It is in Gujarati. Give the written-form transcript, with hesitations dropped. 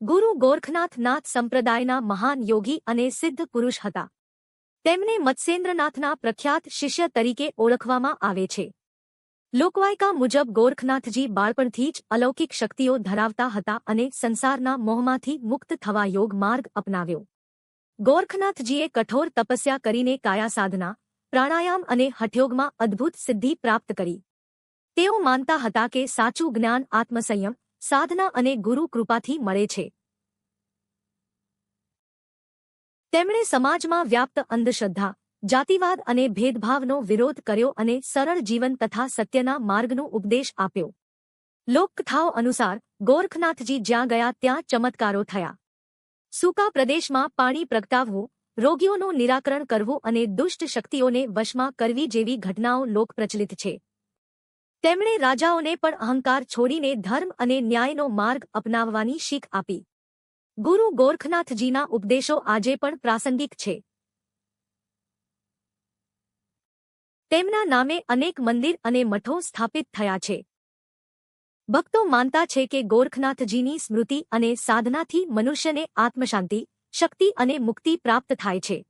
ગુરુ ગોરખનાથ નાથ સંપ્રદાયના મહાન યોગી અને સિદ્ધ પુરુષ હતા. તેમને મત્સ્યેન્દ્રનાથના પ્રખ્યાત શિષ્ય તરીકે ઓળખવામાં આવે છે. લોકવાયકા મુજબ ગોરખનાથજી બાળપણથી જ અલૌકિક શક્તિઓ ધરાવતા હતા અને સંસારના મોહમાંથી મુક્ત થવા યોગ માર્ગ અપનાવ્યો. ગોરખનાથજીએ કઠોર તપસ્યા કરીને કાયા સાધના, પ્રાણાયામ અને હઠયોગમાં અદ્ભુત સિદ્ધિ પ્રાપ્ત કરી. તેઓ માનતા હતા કે સાચું જ્ઞાન આત્મસંયમ, સાધના અને ગુરુ કૃપાથી મળે છે. તેમણે સમાજમાં વ્યાપ્ત અંધશ્રદ્ધા, જાતિવાદ અને ભેદભાવનો વિરોધ કર્યો અને સરળ જીવન તથા સત્યના માર્ગનો ઉપદેશ આપ્યો. લોકકથાઓ અનુસાર ગોરખનાથજી જ્યાં ગયા ત્યાં ચમત્કારો થયા. સૂકા પ્રદેશમાં પાણી પ્રગટાવવું, રોગીઓનું નિરાકરણ કરવું અને દુષ્ટ શક્તિઓને વશમાં કરવી જેવી ઘટનાઓ લોકપ્રચલિત છે. તેમણે રાજાઓને પણ અહંકાર છોડીને ધર્મ અને ન્યાયનો માર્ગ અપનાવવાની શીખ આપી. ગુરુ ગોરખનાથજીના ઉપદેશો આજે પણ પ્રાસંગિક છે. તેમના નામે અનેક મંદિર અને મઠો સ્થાપિત થયા છે. ભક્તો માનતા છે કે ગોરખનાથજીની સ્મૃતિ અને સાધનાથી મનુષ્યને આત્મશાંતિ, શક્તિ અને મુક્તિ પ્રાપ્ત થાય છે.